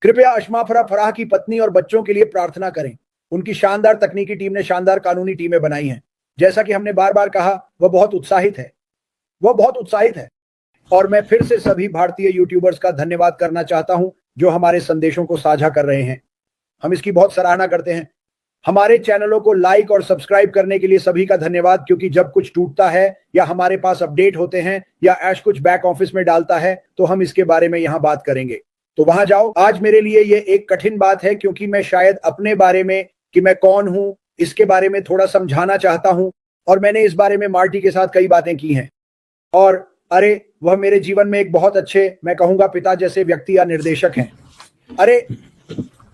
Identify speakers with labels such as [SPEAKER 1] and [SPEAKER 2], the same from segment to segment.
[SPEAKER 1] कृपया अशमाफरा फराह की पत्नी और बच्चों के लिए प्रार्थना करें। उनकी शानदार तकनीकी टीम ने शानदार कानूनी टीमें बनाई हैं। जैसा कि हमने बार बार कहा, वह बहुत उत्साहित है। वह बहुत उत्साहित है। और मैं फिर से सभी भारतीय यूट्यूबर्स का धन्यवाद करना चाहता हूं जो हमारे संदेशों को साझा कर रहे हैं। हम इसकी बहुत सराहना करते हैं। हमारे चैनलों को लाइक और सब्सक्राइब करने के लिए सभी का धन्यवाद, क्योंकि जब कुछ टूटता है या हमारे पास अपडेट होते हैं या ऐश कुछ बैक ऑफिस में डालता है तो हम इसके बारे में यहां बात करेंगे। तो वहां जाओ। आज मेरे लिए ये एक कठिन बात है, क्योंकि मैं शायद अपने बारे में कि मैं कौन हूं इसके बारे में थोड़ा समझाना चाहता हूं, और मैंने इस बारे में मार्टी के साथ कई बातें की हैं। और अरे, वह मेरे जीवन में एक बहुत अच्छे, मैं कहूंगा पिता जैसे व्यक्ति या निर्देशक हैं। अरे,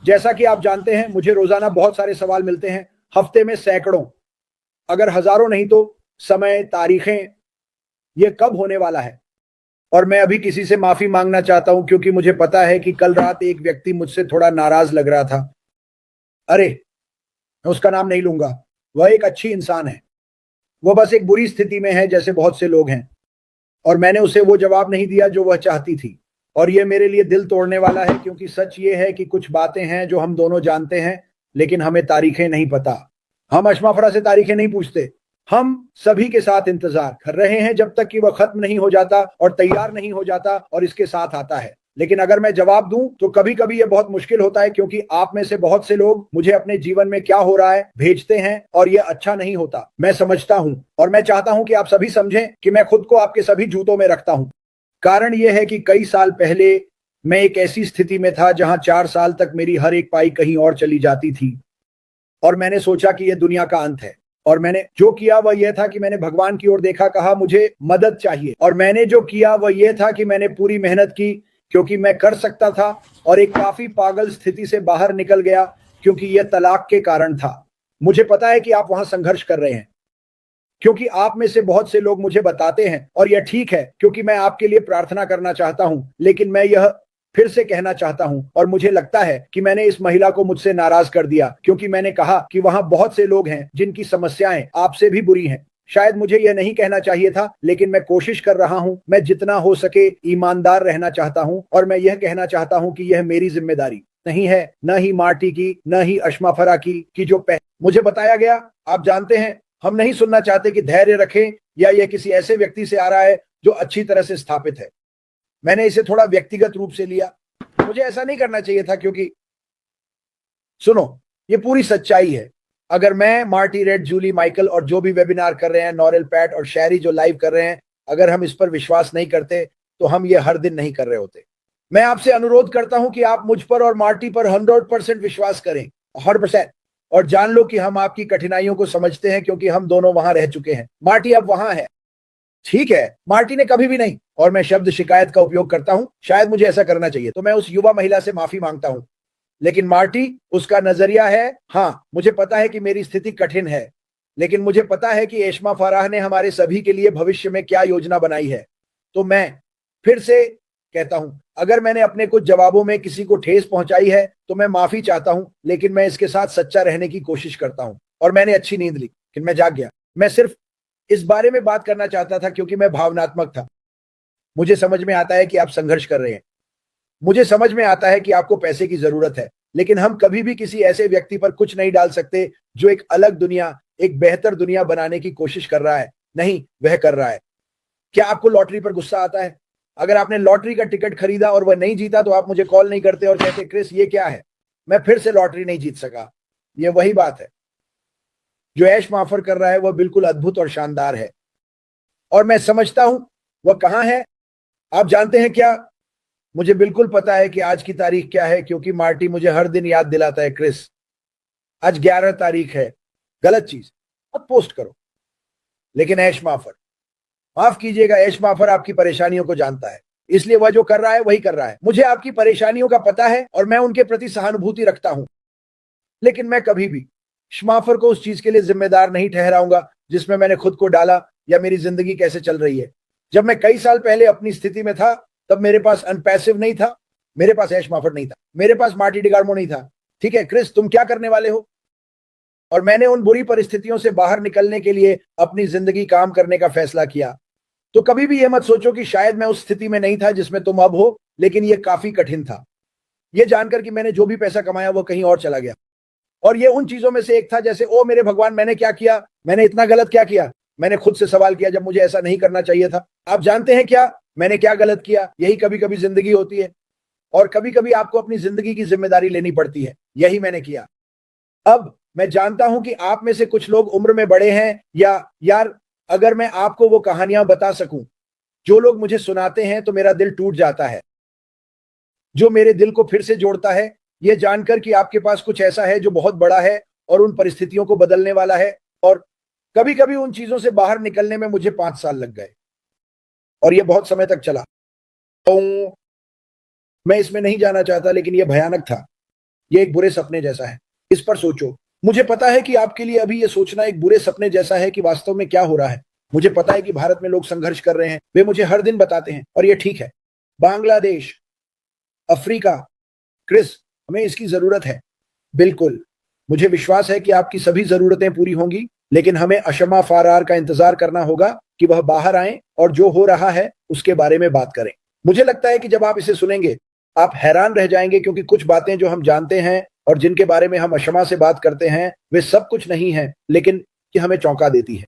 [SPEAKER 1] जैसा कि आप जानते हैं, मुझे रोजाना बहुत सारे सवाल मिलते हैं, हफ्ते में सैकड़ों, अगर हजारों नहीं तो समय, तारीखें, ये कब होने वाला है। और मैं अभी किसी से माफी मांगना चाहता हूं, क्योंकि मुझे पता है कि कल रात एक व्यक्ति मुझसे थोड़ा नाराज लग रहा था। अरे, मैं उसका नाम नहीं लूंगा। वह एक अच्छी इंसान है। वह बस एक बुरी स्थिति में है, जैसे बहुत से लोग हैं, और मैंने उसे वो जवाब नहीं दिया जो वह चाहती थी। और ये मेरे लिए दिल तोड़ने वाला है, क्योंकि सच ये है कि कुछ बातें हैं जो हम दोनों जानते हैं, लेकिन हमें तारीखें नहीं पता। हम अशमाफरा से तारीखें नहीं पूछते। हम सभी के साथ इंतजार कर रहे हैं जब तक कि वह खत्म नहीं हो जाता और तैयार नहीं हो जाता और इसके साथ आता है। लेकिन अगर मैं जवाब दूं तो कभी कभी यह बहुत मुश्किल होता है, क्योंकि आप में से बहुत से लोग मुझे अपने जीवन में क्या हो रहा है भेजते हैं, और यह अच्छा नहीं होता। मैं समझता हूं, और मैं चाहता हूं कि आप सभी समझें कि मैं खुद को आपके सभी जूतों में रखता हूं। कारण यह है कि कई साल पहले मैं एक ऐसी स्थिति में था जहां 4 साल तक मेरी हर एक पाई कहीं और चली जाती थी, और मैंने सोचा कि यह दुनिया का अंत है। और मैंने जो किया वह यह था कि मैंने भगवान की ओर देखा, कहा मुझे मदद चाहिए। और मैंने जो किया वह यह था कि मैंने पूरी मेहनत की, क्योंकि मैं कर सकता था, और एक काफी पागल स्थिति से बाहर निकल गया, क्योंकि यह तलाक के कारण था। मुझे पता है कि आप वहां संघर्ष कर रहे हैं, क्योंकि आप में से बहुत से लोग मुझे बताते हैं, और यह ठीक है, क्योंकि मैं आपके लिए प्रार्थना करना चाहता हूं। लेकिन मैं यह फिर से कहना चाहता हूं, और मुझे लगता है कि मैंने इस महिला को मुझसे नाराज कर दिया, क्योंकि मैंने कहा कि वहां बहुत से लोग हैं जिनकी समस्याएं आपसे भी बुरी हैं। शायद मुझे यह नहीं कहना चाहिए था, लेकिन मैं कोशिश कर रहा हूं। मैं जितना हो सके ईमानदार रहना चाहता हूं, और मैं यह कहना चाहता हूं कि यह मेरी जिम्मेदारी नहीं है, न ही मार्टी की, न ही अशमाफरा की, कि जो मुझे बताया गया। आप जानते हैं, हम नहीं सुनना चाहते कि धैर्य रखें, या यह किसी ऐसे व्यक्ति से आ रहा है जो अच्छी तरह से स्थापित है। मैंने इसे थोड़ा व्यक्तिगत रूप से लिया। मुझे ऐसा नहीं करना चाहिए था, क्योंकि सुनो, ये पूरी सच्चाई है। अगर मैं, मार्टी रेड, जूली, माइकल और जो भी वेबिनार कर रहे हैं, नॉरेल, पैट और शैरी जो लाइव कर रहे हैं, अगर हम इस पर विश्वास नहीं करते तो हम ये हर दिन नहीं कर रहे होते। मैं आपसे अनुरोध करता हूं कि आप मुझ पर और मार्टी पर 100% विश्वास करें, 100%, और जान लो कि हम आपकी कठिनाइयों को समझते हैं, क्योंकि हम दोनों वहां रह चुके हैं। मार्टी अब वहां है, ठीक है, मार्टी ने कभी भी नहीं। और मैं शब्द शिकायत का उपयोग करता हूं, शायद मुझे ऐसा करना चाहिए। तो मैं उस युवा महिला से माफी मांगता हूं। लेकिन मार्टी, उसका नजरिया है, हाँ, मुझे पता है कि मेरी स्थिति कठिन है, लेकिन मुझे पता है कि एशमा फराह ने हमारे सभी के लिए भविष्य में क्या योजना बनाई है। तो मैं फिर से कहता हूं, अगर मैंने अपने कुछ जवाबों में किसी को ठेस पहुंचाई है तो मैं माफी चाहता हूं, लेकिन मैं इसके साथ सच्चा रहने की कोशिश करता हूं। और मैंने अच्छी नींद ली, फिर मैं जाग गया। मैं सिर्फ इस बारे में बात करना चाहता था क्योंकि मैं भावनात्मक था। मुझे समझ में आता है कि आप संघर्ष कर रहे हैं। मुझे समझ में आता है कि आपको पैसे की जरूरत है, लेकिन हम कभी भी किसी ऐसे व्यक्ति पर कुछ नहीं डाल सकते जो एक अलग दुनिया, एक बेहतर दुनिया बनाने की कोशिश कर रहा है। नहीं, वह कर रहा है। क्या आपको लॉटरी पर गुस्सा आता है? अगर आपने लॉटरी का टिकट खरीदा और वह नहीं जीता तो आप मुझे कॉल नहीं करते और कहते, क्रिस ये क्या है, मैं फिर से लॉटरी नहीं जीत सका। यह वही बात है। जो ऐश माफर कर रहा है वह बिल्कुल अद्भुत और शानदार है, और मैं समझता हूं वह कहां है। आप जानते हैं क्या, मुझे बिल्कुल पता है कि आज की तारीख क्या है, क्योंकि मार्टी मुझे हर दिन याद दिलाता है, क्रिस आज 11 तारीख है। गलत चीज मत पोस्ट करो। लेकिन ऐश माफर, माफ कीजिएगा, ऐश माफर आपकी परेशानियों को जानता है, इसलिए वह जो कर रहा है वही कर रहा है। मुझे आपकी परेशानियों का पता है और मैं उनके प्रति सहानुभूति रखता हूं, लेकिन मैं कभी भी शमाफर को उस चीज के लिए जिम्मेदार नहीं ठहराऊंगा जिसमें मैंने खुद को डाला, या मेरी जिंदगी कैसे चल रही है। जब मैं कई साल पहले अपनी स्थिति में था, तब मेरे पास अनपैसिव नहीं था, मेरे पास ऐश माफर नहीं था, मेरे पास मार्टी डिगार्मो नहीं था। ठीक है क्रिस, तुम क्या करने वाले हो? और मैंने उन बुरी परिस्थितियों से बाहर निकलने के लिए अपनी जिंदगी काम करने का फैसला किया। तो कभी भी यह मत सोचो कि शायद मैं उस स्थिति में नहीं था जिसमें तुम अब हो, लेकिन यह काफी कठिन था। ये जानकर कि मैंने जो भी पैसा कमाया वो कहीं और चला गया। और ये उन चीजों में से एक था, जैसे ओ मेरे भगवान, मैंने क्या किया, मैंने इतना गलत क्या किया। मैंने खुद से सवाल किया जब मुझे ऐसा नहीं करना चाहिए था। आप जानते हैं क्या, मैंने क्या गलत किया? यही कभी कभी जिंदगी होती है, और कभी कभी आपको अपनी जिंदगी की जिम्मेदारी लेनी पड़ती है। यही मैंने किया। अब मैं जानता हूं कि आप में से कुछ लोग उम्र में बड़े हैं, या यार अगर मैं आपको वो कहानियां बता सकूं जो लोग मुझे सुनाते हैं तो मेरा दिल टूट जाता है। जो मेरे दिल को फिर से जोड़ता है ये जानकर कि आपके पास कुछ ऐसा है जो बहुत बड़ा है और उन परिस्थितियों को बदलने वाला है। और कभी कभी उन चीजों से बाहर निकलने में मुझे 5 साल लग गए, और ये बहुत समय तक चला। तो मैं इसमें नहीं जाना चाहता, लेकिन ये भयानक था। ये एक बुरे सपने जैसा है। इस पर सोचो। मुझे पता है कि आपके लिए अभी ये सोचना एक बुरे सपने जैसा है कि वास्तव में क्या हो रहा है। मुझे पता है कि भारत में लोग संघर्ष कर रहे हैं, वे मुझे हर दिन बताते हैं, और ये ठीक है। बांग्लादेश, अफ्रीका, क्रिस, हमें इसकी जरूरत है। बिल्कुल, मुझे विश्वास है कि आपकी सभी जरूरतें पूरी होंगी, लेकिन हमें अशमा फारार का इंतजार करना होगा कि वह बाहर आए और जो हो रहा है उसके बारे में बात करें। मुझे लगता है कि जब आप इसे सुनेंगे आप हैरान रह जाएंगे, क्योंकि कुछ बातें जो हम जानते हैं और जिनके बारे में हम अशमा से बात करते हैं वे सब कुछ नहीं है, लेकिन कि हमें चौंका देती है।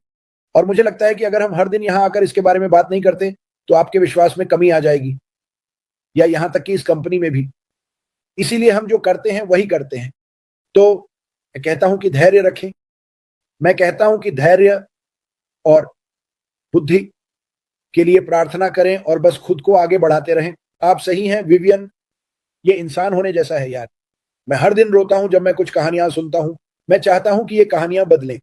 [SPEAKER 1] और मुझे लगता है कि अगर हम हर दिन यहां आकर इसके बारे में बात नहीं करते तो आपके विश्वास में कमी आ जाएगी, या यहां तक कि इस कंपनी में भी। इसीलिए हम जो करते हैं वही करते हैं। तो मैं कहता हूं कि धैर्य रखें। मैं कहता हूं कि धैर्य और बुद्धि के लिए प्रार्थना करें और बस खुद को आगे बढ़ाते रहें। आप सही हैं विवियन, ये इंसान होने जैसा है यार। मैं हर दिन रोता हूं जब मैं कुछ कहानियां सुनता हूं। मैं चाहता हूं कि ये कहानियां बदलें।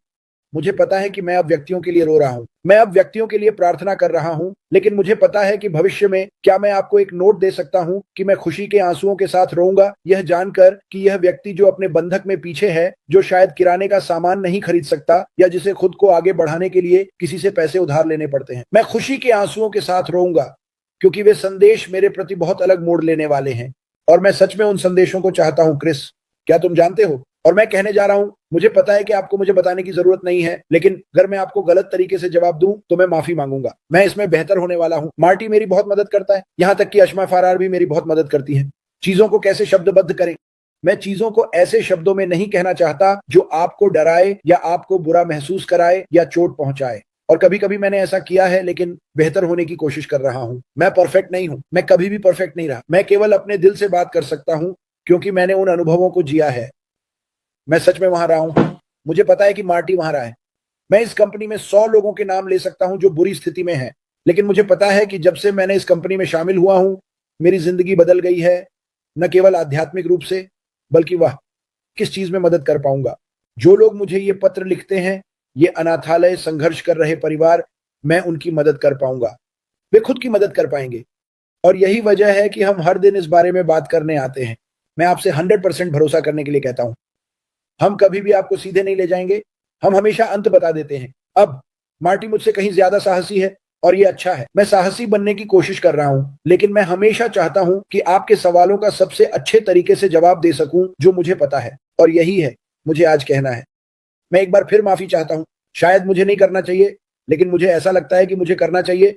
[SPEAKER 1] मुझे पता है कि मैं अब व्यक्तियों के लिए रो रहा हूं, मैं अब व्यक्तियों के लिए प्रार्थना कर रहा हूं, लेकिन मुझे पता है कि भविष्य में क्या मैं आपको एक नोट दे सकता हूं कि मैं खुशी के आंसुओं के साथ रोऊंगा, यह जानकर कि यह व्यक्ति जो अपने बंधक में पीछे है, जो शायद किराने का सामान नहीं खरीद सकता या जिसे खुद को आगे बढ़ाने के लिए किसी से पैसे उधार लेने पड़ते हैं, मैं खुशी के आंसुओं के साथ रोऊंगा, क्योंकि वे संदेश मेरे प्रति बहुत अलग मोड़ लेने वाले हैं। और मैं सच में उन संदेशों को चाहता हूं क्रिस, क्या तुम जानते हो? और मैं कहने जा रहा हूं, मुझे पता है कि आपको मुझे बताने की जरूरत नहीं है, लेकिन अगर मैं आपको गलत तरीके से जवाब दूं तो मैं माफी मांगूंगा। मैं इसमें बेहतर होने वाला हूं। मार्टी मेरी बहुत मदद करता है, यहां तक कि अशमा फरार भी मेरी बहुत मदद करती है। चीजों को कैसे शब्दबद्ध करें। मैं चीजों को ऐसे शब्दों में नहीं कहना चाहता जो आपको डराए या आपको बुरा महसूस कराए या चोट पहुंचाए। और कभी कभी मैंने ऐसा किया है, लेकिन बेहतर होने की कोशिश कर रहा हूं। मैं परफेक्ट नहीं हूं, मैं कभी भी परफेक्ट नहीं रहा। मैं केवल अपने दिल से बात कर सकता हूं, क्योंकि मैंने उन अनुभवों को जिया है। मैं सच में वहां रहा हूं। मुझे पता है कि मार्टी वहां रहा है। मैं इस कंपनी में 100 लोगों के नाम ले सकता हूं जो बुरी स्थिति में हैं, लेकिन मुझे पता है कि जब से मैंने इस कंपनी में शामिल हुआ हूं मेरी जिंदगी बदल गई है, न केवल आध्यात्मिक रूप से, बल्कि वाह किस चीज में मदद कर पाऊंगा। जो लोग मुझे ये पत्र लिखते हैं, ये अनाथालय, संघर्ष कर रहे परिवार, मैं उनकी मदद कर पाऊंगा, वे खुद की मदद कर पाएंगे। और यही वजह है कि हम हर दिन इस बारे में बात करने आते हैं। मैं आपसे 100% भरोसा करने के लिए कहता हूं, हम कभी भी आपको सीधे नहीं ले जाएंगे, हम हमेशा अंत बता देते हैं। अब मार्टी मुझसे कहीं ज्यादा साहसी है, और ये अच्छा है। मैं साहसी बनने की कोशिश कर रहा हूं, लेकिन मैं हमेशा चाहता हूं कि आपके सवालों का सबसे अच्छे तरीके से जवाब दे सकूं जो मुझे पता है, और यही है मुझे आज कहना है। मैं एक बार फिर माफी चाहता हूं। शायद मुझे नहीं करना चाहिए, लेकिन मुझे ऐसा लगता है कि मुझे करना चाहिए।